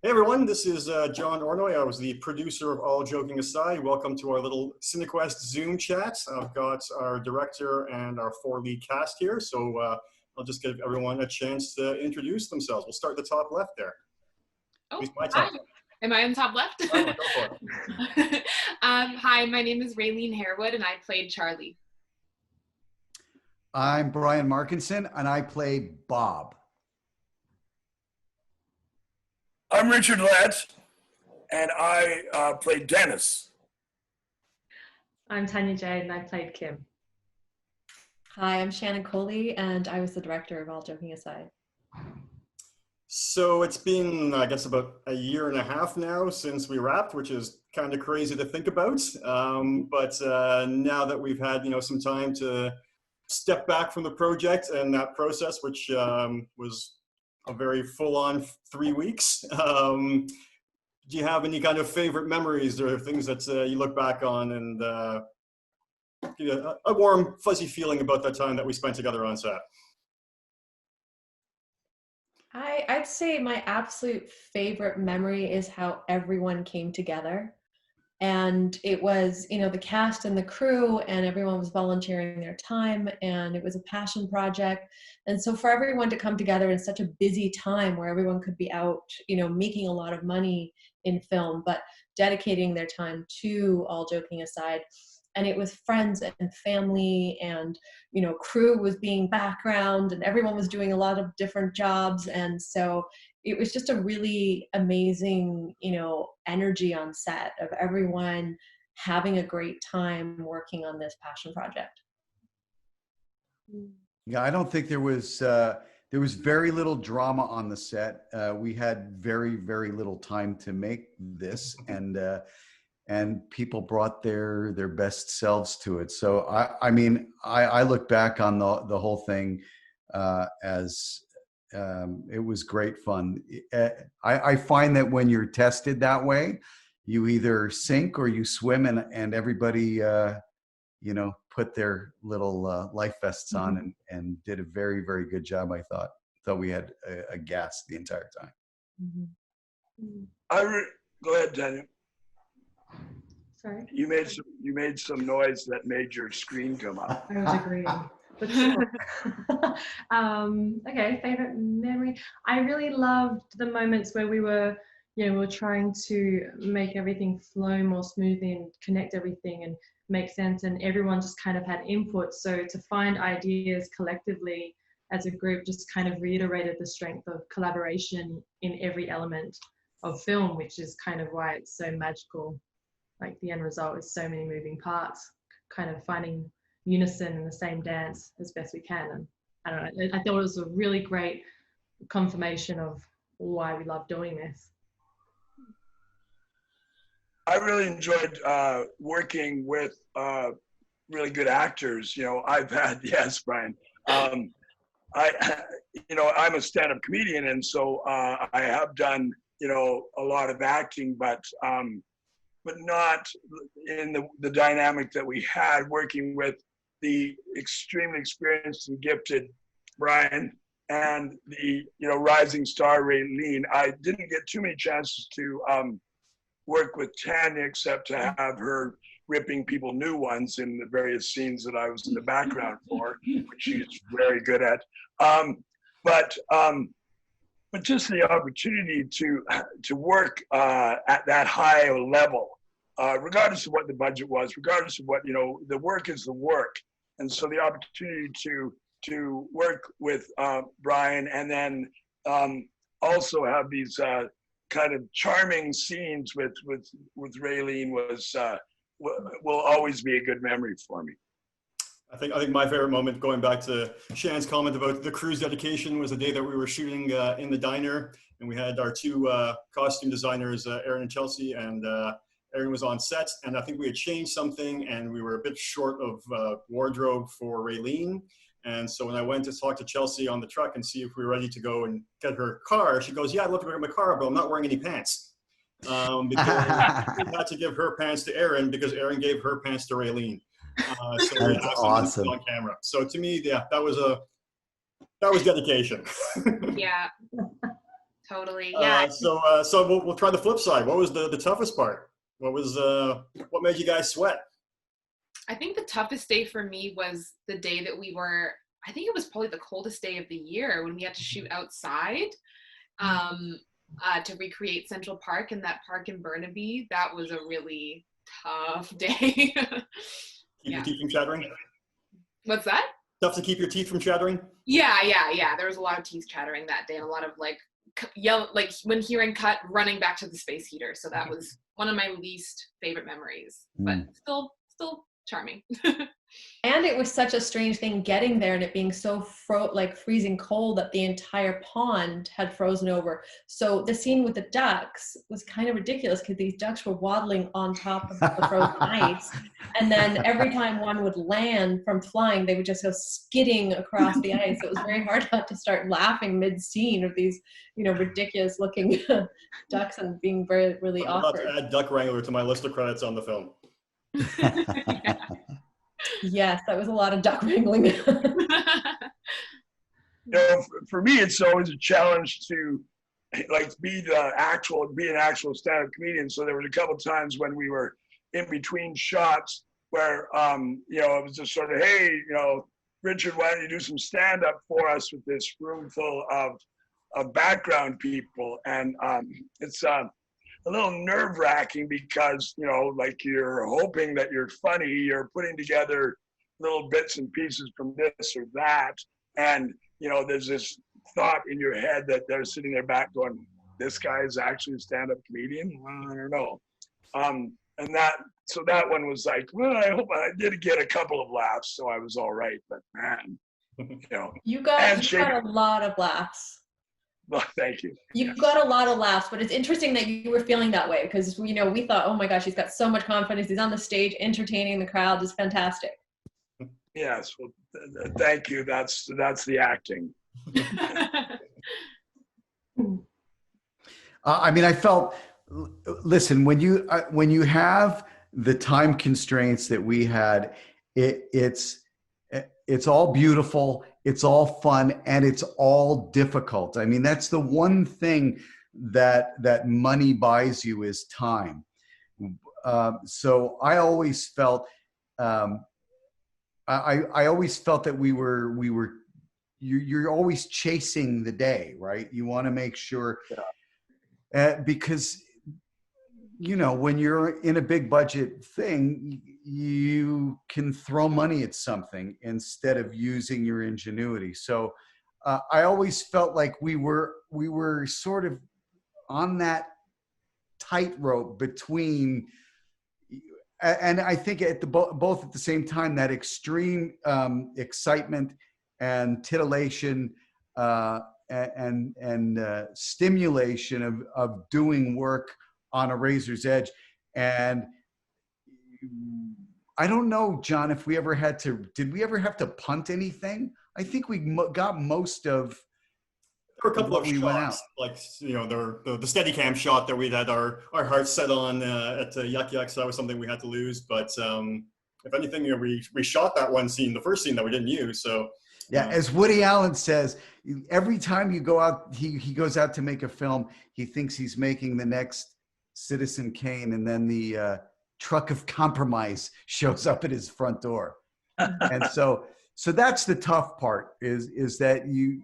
Hey everyone, this is Jon Ornoy. I was the producer of All Joking Aside. Welcome to our little CineQuest Zoom chat. I've got our director and our 4 lead cast here, so I'll just give everyone a chance to introduce themselves. We'll start at the top left there. Oh, my top. hi. Am I on top left? Go for it. Hi, my name is Raylene Harewood and I played Charlie. I'm Brian Markinson and I play Bob. I'm Richard Lett, and I played Dennis. I'm Tanya Jade, and I played Kim. Hi, I'm Shannon Kohli, and I was the director of All Joking Aside. So it's been, I guess, about a year and a half now since we wrapped, which is kind of crazy to think about. But now that we've had, some time to step back from the project and that process, which was a very full-on 3 weeks. Do you have any kind of favorite memories or things that you look back on and a warm, fuzzy feeling about that time that we spent together on set? I'd say my absolute favorite memory is how everyone came together. And it was, the cast and the crew and everyone was volunteering their time and it was a passion project. And so for everyone to come together in such a busy time where everyone could be out, making a lot of money in film, but dedicating their time to All Joking Aside. And it was friends and family and, crew was being background and everyone was doing a lot of different jobs. And so it was just a really amazing, energy on set of everyone having a great time working on this passion project. Yeah, I don't think there was very little drama on the set. We had very, very little time to make this, and people brought their best selves to it. So I look back on the whole thing as it was great fun. I find that when you're tested that way, you either sink or you swim, and everybody put their little life vests on and did a very, very good job. I thought we had a gas the entire time. Go ahead, Tanya. Sorry? You made some noise that made your screen come up. I was agreeing. But sure. Okay, favorite memory. I really loved the moments where we were trying to make everything flow more smoothly and connect everything and make sense, and everyone just kind of had input. So to find ideas collectively as a group just kind of reiterated the strength of collaboration in every element of film, which is kind of why it's so magical. Like the end result is so many moving parts, kind of finding unison in the same dance as best we can. And I don't know, I thought it was a really great confirmation of why we love doing this. I really enjoyed working with really good actors. I've had, yes, Brian. I'm a stand-up comedian, and so I have done, a lot of acting, but not in the dynamic that we had working with the extremely experienced and gifted Brian and the rising star Raylene. I didn't get too many chances to work with Tanya except to have her ripping people new ones in the various scenes that I was in the background for, which she's very good at. But just the opportunity to work at that high level, regardless of what the budget was, regardless of what, the work is the work. And so the opportunity to work with Brian and then also have these kind of charming scenes with Raylene will always be a good memory for me. I think my favorite moment, going back to Shannon's comment about the crew's dedication, was the day that we were shooting in the diner, and we had our 2 costume designers, Aaron and Chelsea, and Aaron was on set, and I think we had changed something, and we were a bit short of wardrobe for Raylene. And so when I went to talk to Chelsea on the truck and see if we were ready to go and get her car, she goes, "Yeah, I'd love to wear my car, but I'm not wearing any pants." Because we had to give her pants to Aaron because Aaron gave her pants to Raylene. So That's awesome. On camera. So to me, yeah, that was dedication. Yeah. Totally. Yeah. So we'll try the flip side. What was the toughest part? What made you guys sweat? I think the toughest day for me was the day that I think it was probably the coldest day of the year when we had to shoot outside to recreate Central Park and that park in Burnaby. That was a really tough day. Keep your teeth from chattering? What's that? Tough to keep your teeth from chattering? Yeah. There was a lot of teeth chattering that day and a lot of yell, like when hearing cut, running back to the space heater. So that was one of my least favorite memories, but still charming. And it was such a strange thing getting there and it being so freezing cold that the entire pond had frozen over. So the scene with the ducks was kind of ridiculous because these ducks were waddling on top of the frozen ice. And then every time one would land from flying, they would just go skidding across the ice. So it was very hard not to start laughing mid-scene of these, ridiculous looking ducks and being really I'm awkward. about to add duck wrangler to my list of credits on the film. Yeah. Yes, that was a lot of duck wrangling. For me, it's always a challenge to be an actual stand-up comedian. So there were a couple of times when we were in between shots where it was just sort of, hey, Richard, why don't you do some stand-up for us with this room full of background people? And it's a little nerve-wracking because, you're hoping that you're funny, you're putting together little bits and pieces from this or that. And, there's this thought in your head that they're sitting there back going, this guy is actually a stand-up comedian? Well, I don't know. And that one was like, well, I hope I did get a couple of laughs, so I was all right. But man, You got a lot of laughs. Well, thank you. You've got a lot of laughs, but it's interesting that you were feeling that way because, we thought, oh my gosh, he's got so much confidence. He's on the stage, entertaining the crowd. It's fantastic. Yes. Well, thank you. That's the acting. I felt, listen, when you have the time constraints that we had, it's all beautiful, it's all fun, and it's all difficult. That's the one thing that money buys you is time. So I always felt, I always felt that you're always chasing the day, right? You want to make sure, because when you're in a big budget thing, you can throw money at something instead of using your ingenuity. So I always felt like we were sort of on that tightrope between, and I think at both at the same time, that extreme excitement and titillation and stimulation of doing work on a razor's edge. And I don't know, John, if we ever did we ever have to punt anything? I think we got most of. There were a couple of shots, like the Steadicam shot that we had our hearts set on at Yuck Yuck, so that was something we had to lose. But if anything, we shot that one scene, the first scene that we didn't use. So yeah, as Woody Allen says, every time you go out, he goes out to make a film, he thinks he's making the next Citizen Kane, and then the truck of compromise shows up at his front door. And so that's the tough part is that you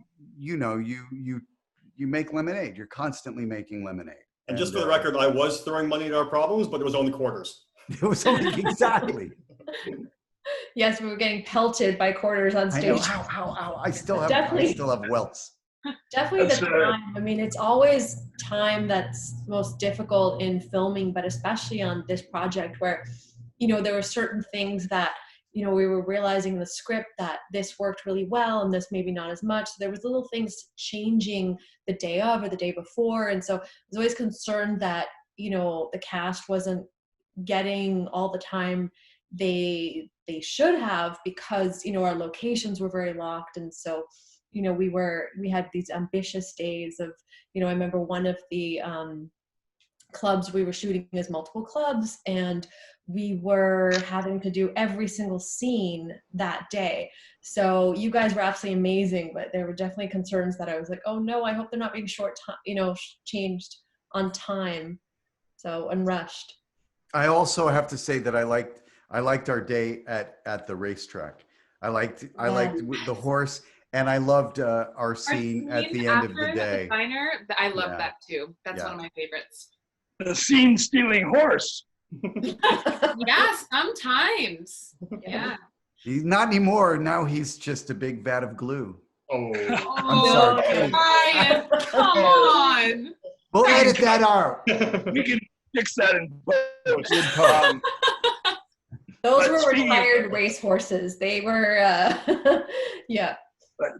make lemonade. You're constantly making lemonade. And just for the record, I was throwing money at our problems, but it was only quarters. It was only exactly. Yes, we were getting pelted by quarters on stage. Ow. I still have welts. Definitely the time. It's always time that's most difficult in filming, but especially on this project where, there were certain things that, we were realizing in the script that this worked really well and this maybe not as much. So there was little things changing the day of or the day before. And so I was always concerned that, the cast wasn't getting all the time they should have because, our locations were very locked. And so, we had these ambitious days of, I remember one of the clubs we were shooting as multiple clubs, and we were having to do every single scene that day. So you guys were absolutely amazing, but there were definitely concerns that I was like, oh no, I hope they're not being changed on time. So, and rushed. I also have to say that I liked our day at the racetrack. I liked the horse, and I loved our scene at the end of the day. The diner, I love that too. That's one of my favorites. The scene stealing horse. Yeah, sometimes. Yeah. He's not anymore. Now he's just a big vat of glue. Oh, I'm sorry. Ryan, come on. We'll edit that out. We can fix that in post. Those were retired race horses. They were, yeah.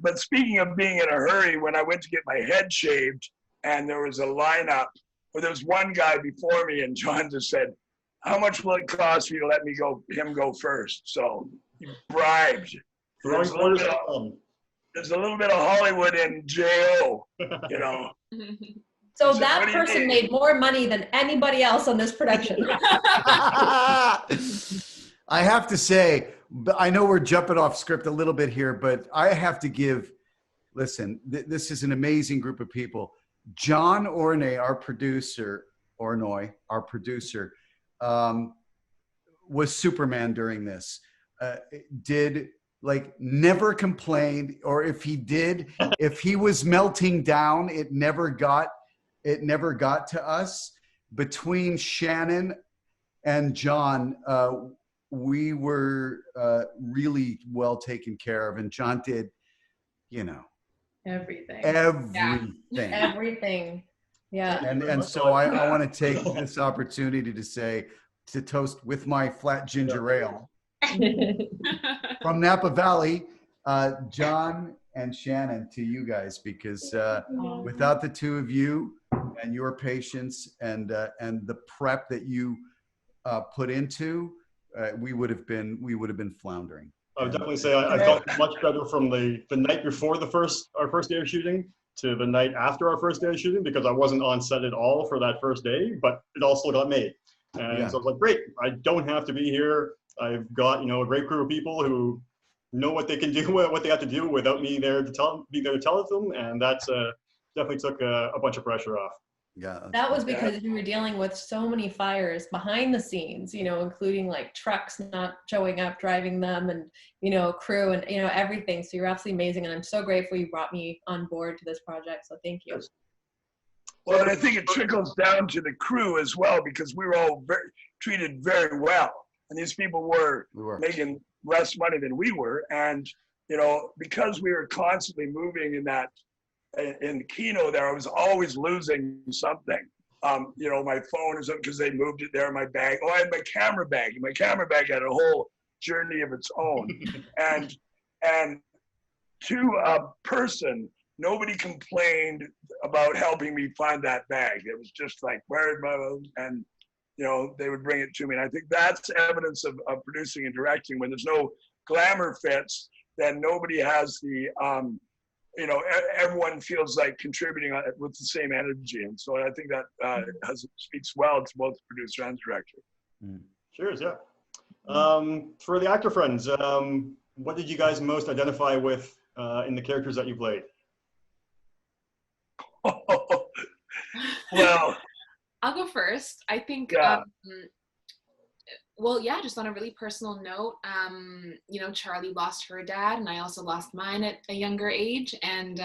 But speaking of being in a hurry, when I went to get my head shaved, and there was a lineup where there was one guy before me, and Jon just said, "How much will it cost for you to let me him go first?" So he bribed. There's a little bit of Hollywood in JO, you know. So that person made more money than anybody else on this production. I have to say, I know we're jumping off script a little bit here, but I have to listen, this is an amazing group of people. Jon Ornoy, our producer, was Superman during this. Never complained, or if he did, if he was melting down, it never got to us. Between Shannon and Jon, we were really well taken care of, and Jon did, everything. Everything. Yeah. And so I want to take this opportunity to toast with my flat ginger ale from Napa Valley, Jon and Shannon, to you guys, because without the two of you and your patience and the prep that you put into, we would have been floundering. I would definitely say I felt much better from the night before our first day of shooting to the night after our first day of shooting, because I wasn't on set at all for that first day, but it all still got made. And so I was like, great, I don't have to be here. I've got, a great crew of people who know what they can do, what they have to do without me there to tell it to them. And that's definitely took a bunch of pressure off. Yeah. That was because you were dealing with so many fires behind the scenes, including like trucks not showing up, driving them, and, crew and, everything. So you're absolutely amazing. And I'm so grateful you brought me on board to this project. So thank you. Well, and I think it trickles down to the crew as well, because we were all treated very well. And these people were making less money than we were. And, because we were constantly moving in Kino there, I was always losing something. My phone is up because they moved it there, my bag. Oh, I had my camera bag. My camera bag had a whole journey of its own. and to a person, nobody complained about helping me find that bag. It was just like, where's my, and they would bring it to me. And I think that's evidence of producing and directing. When there's no glamour fits, then nobody has the, everyone feels like contributing with the same energy. And so I think that speaks well to both producer and director. Cheers, yeah. For the actor friends, what did you guys most identify with in the characters that you played? Well, I'll go first. I think, just on a really personal note, Charlie lost her dad, and I also lost mine at a younger age. And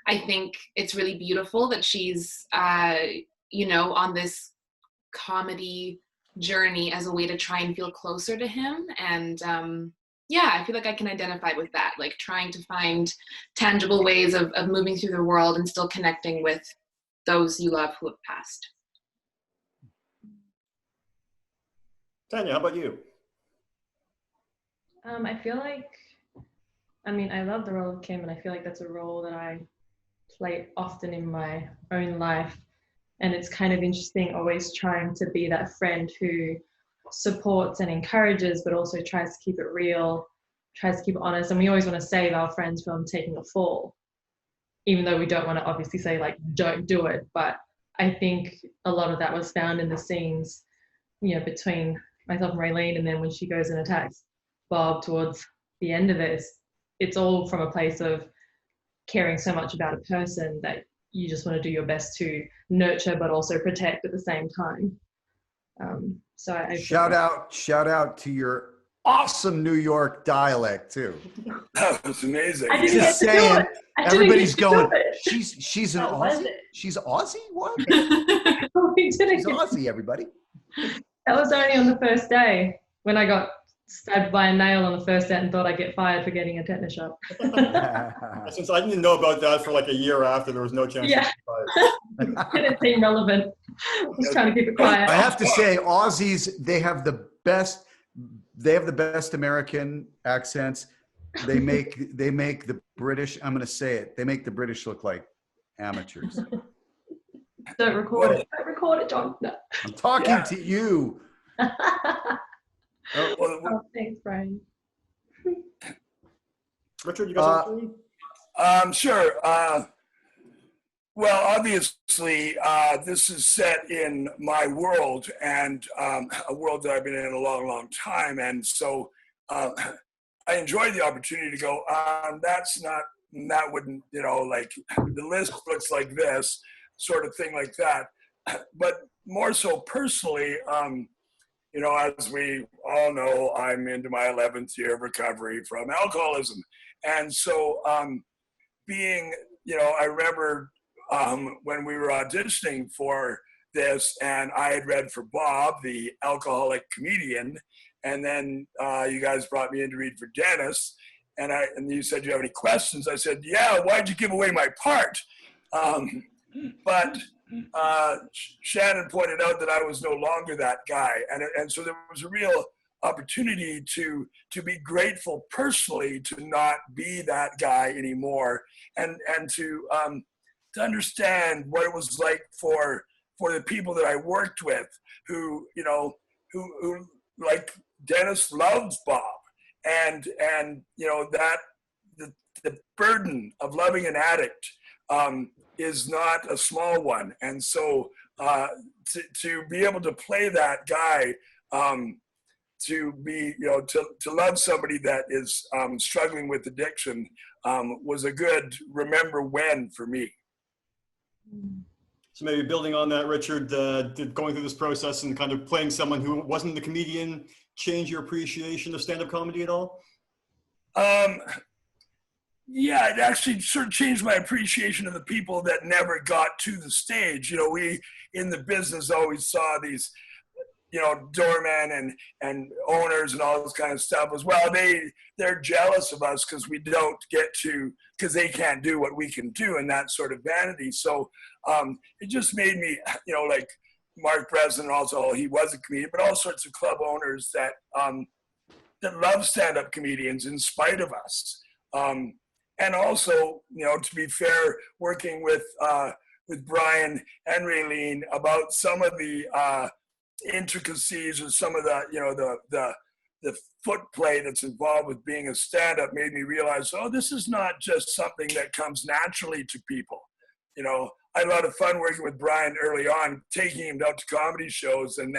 I think it's really beautiful that she's, on this comedy journey as a way to try and feel closer to him. And I feel like I can identify with that, like trying to find tangible ways of moving through the world and still connecting with those you love who have passed. Tanya, how about you? I feel like, I love the role of Kim, and I feel like that's a role that I play often in my own life. And it's kind of interesting always trying to be that friend who supports and encourages, but also tries to keep it real, tries to keep it honest. And we always want to save our friends from taking a fall, even though we don't want to obviously say, like, don't do it. But I think a lot of that was found in the scenes, between myself and Raylene, and then when she goes and attacks Bob towards the end of it, it's all from a place of caring so much about a person that you just want to do your best to nurture but also protect at the same time. So I shout out to your awesome New York dialect too. That was amazing. I didn't Just get to do saying, it. everybody's going, We she's an How was Aussie? it? She's Aussie? What? didn't She's get Aussie, everybody. That was only on the first day when I got stabbed by a nail on the first set and thought I'd get fired for getting a tetanus shot. Since I didn't know about that for like a year after, there was no chance. Yeah. Didn't seem relevant. I was trying to keep it quiet. I have to say, Aussies, they have the best American accents. They make the British, I'm going to say it, they make the British look like amateurs. Don't record it. Don't record it, John. No. I'm talking to you. Oh, thanks, Brian. Richard, you got something? Sure. Well, obviously, this is set in my world, and a world that I've been in a long, long time. And so I enjoyed the opportunity to go, that wouldn't, like the list looks like this, sort of thing like that. But more so personally, as we all know, I'm into my 11th year of recovery from alcoholism. And so I remember when we were auditioning for this, and I had read for Bob, the alcoholic comedian, and then you guys brought me in to read for Dennis, and you said, do you have any questions? I said, yeah, why'd you give away my part? But Shannon pointed out that I was no longer that guy, and so there was a real opportunity to be grateful personally to not be that guy anymore, and to understand what it was like for the people that I worked with, who like Dennis loves Bob, and that the burden of loving an addict is not a small one, and so to be able to play that guy, to be to love somebody that is struggling with addiction was a good remember when for me. So maybe building on that, Richard, did going through this process and kind of playing someone who wasn't the comedian change your appreciation of stand-up comedy at all? Yeah, it actually sort of changed my appreciation of the people that never got to the stage. We in the business always saw these, doormen and owners and all this kind of stuff as well. They're jealous of us because we don't get to, because they can't do what we can do, and that sort of vanity. So it just made me, like Mark Breslin also, he was a comedian, but all sorts of club owners that love stand-up comedians in spite of us. And also, to be fair, working with Brian and Raylene about some of the intricacies or some of the foot play that's involved with being a stand-up made me realize, this is not just something that comes naturally to people. I had a lot of fun working with Brian early on, taking him out to comedy shows and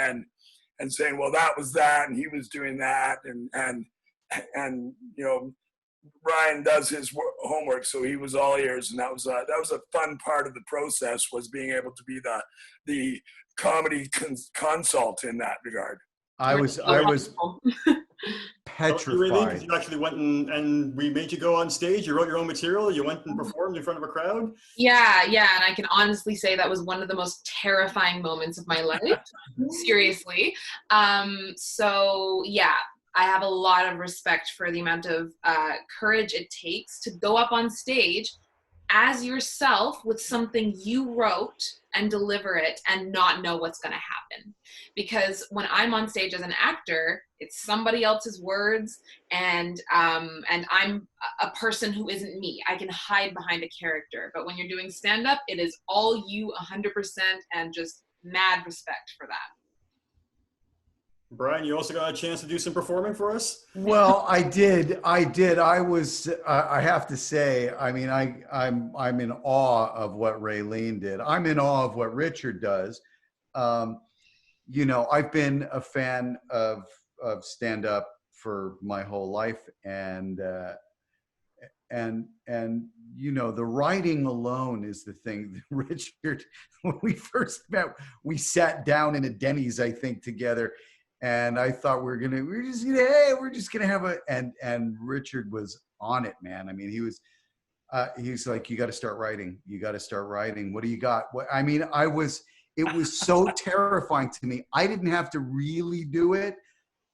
saying, well, that was that, and he was doing that, and Brian does his homework, so he was all ears, and that was a fun part of the process, was being able to be the comedy consult in that regard. I was petrified. Because you actually went and we made you go on stage. You wrote your own material. You went and performed in front of a crowd. Yeah, and I can honestly say that was one of the most terrifying moments of my life. Seriously. So yeah, I have a lot of respect for the amount of courage it takes to go up on stage as yourself with something you wrote and deliver it and not know what's going to happen. Because when I'm on stage as an actor, it's somebody else's words, and I'm a person who isn't me. I can hide behind a character. But when you're doing stand-up, it is all you 100%, and just mad respect for that. Brian, you also got a chance to do some performing for us? Well, I did. I was, I have to say, I mean, I'm in awe of what Raylene did. I'm in awe of what Richard does. You know, I've been a fan of stand-up for my whole life, and you know, the writing alone is the thing. Richard, when we first met, we sat down in a Denny's, I think, together, and I thought we're just gonna have a, and Richard was on it, man. I mean, he's like, you got to start writing. You got to start writing. What do you got? What, I mean, it was so terrifying to me. I didn't have to really do it.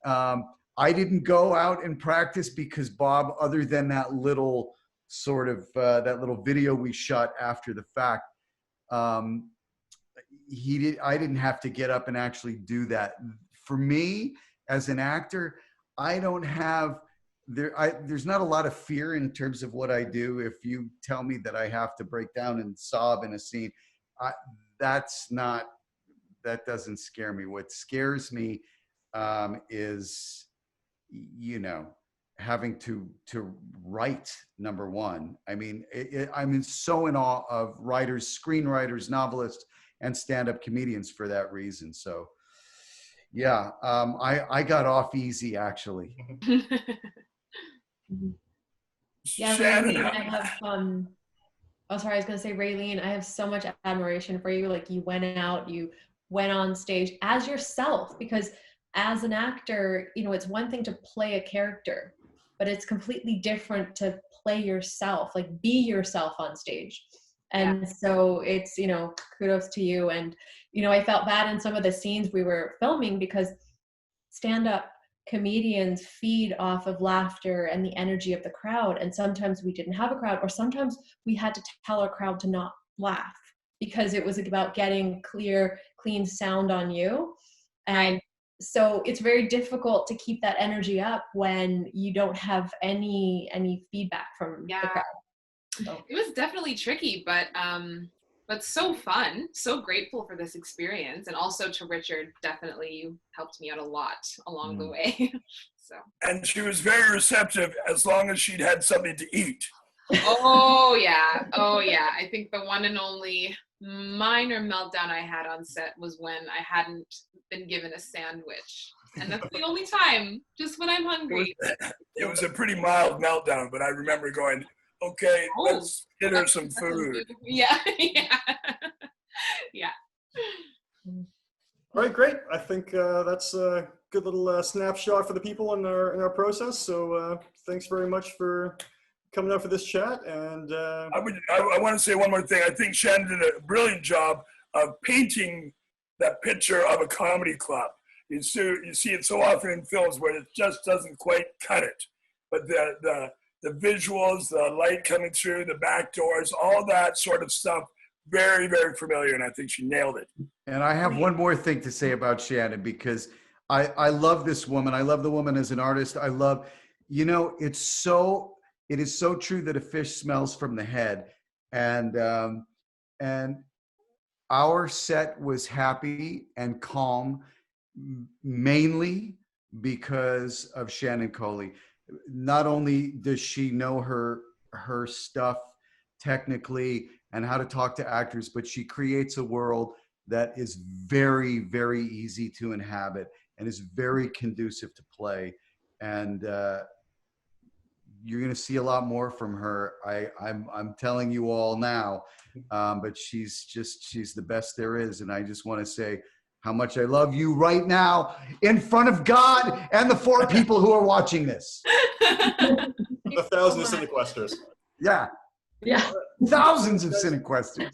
I didn't go out and practice because Bob, other than that little sort of, that little video we shot after the fact, I didn't have to get up and actually do that. For me, as an actor, I don't have, there's not a lot of fear in terms of what I do. If you tell me that I have to break down and sob in a scene, that doesn't scare me. What scares me is, you know, having to write, number one. I mean, I'm so in awe of writers, screenwriters, novelists, and stand-up comedians for that reason. So yeah, I got off easy, actually. Yeah, Shannon, Raylene, I have oh, sorry, I was gonna say, Raylene, I have so much admiration for you. Like, you went out, you went on stage as yourself, because as an actor, you know, it's one thing to play a character, but it's completely different to play yourself, like be yourself on stage. And so it's, you know, kudos to you. And, you know, I felt bad in some of the scenes we were filming because stand-up comedians feed off of laughter and the energy of the crowd. And sometimes we didn't have a crowd, or sometimes we had to tell our crowd to not laugh because it was about getting clean sound on you. And so it's very difficult to keep that energy up when you don't have any feedback from the crowd. So. It was definitely tricky, but so fun. So grateful for this experience, and also to Richard. Definitely, you helped me out a lot along the way. So. And she was very receptive as long as she'd had something to eat. Oh yeah. I think the one and only minor meltdown I had on set was when I hadn't been given a sandwich. And that's the only time, just when I'm hungry. It was a pretty mild meltdown, but I remember going, okay, let's get her some food. Yeah. All right, great. I think that's a good little snapshot for the people in our process. So thanks very much for coming out for this chat. And I want to say one more thing. I think Shannon did a brilliant job of painting that picture of a comedy club. You see it so often in films where it just doesn't quite cut it. But the visuals, the light coming through, the back doors, all that sort of stuff, very, very familiar, and I think she nailed it. And I have one more thing to say about Shannon, because I love this woman. I love the woman as an artist. I love, you know, it is so true that a fish smells from the head. And our set was happy and calm, mainly because of Shannon Kohli. Not only does she know her stuff technically and how to talk to actors, but she creates a world that is very, very easy to inhabit and is very conducive to play. And you're going to see a lot more from her. I'm telling you all now, but she's the best there is. And I just want to say how much I love you right now in front of God and the 4 people who are watching this. The thousands of Cinequesters. Yeah. Yeah. Thousands of Cinequesters.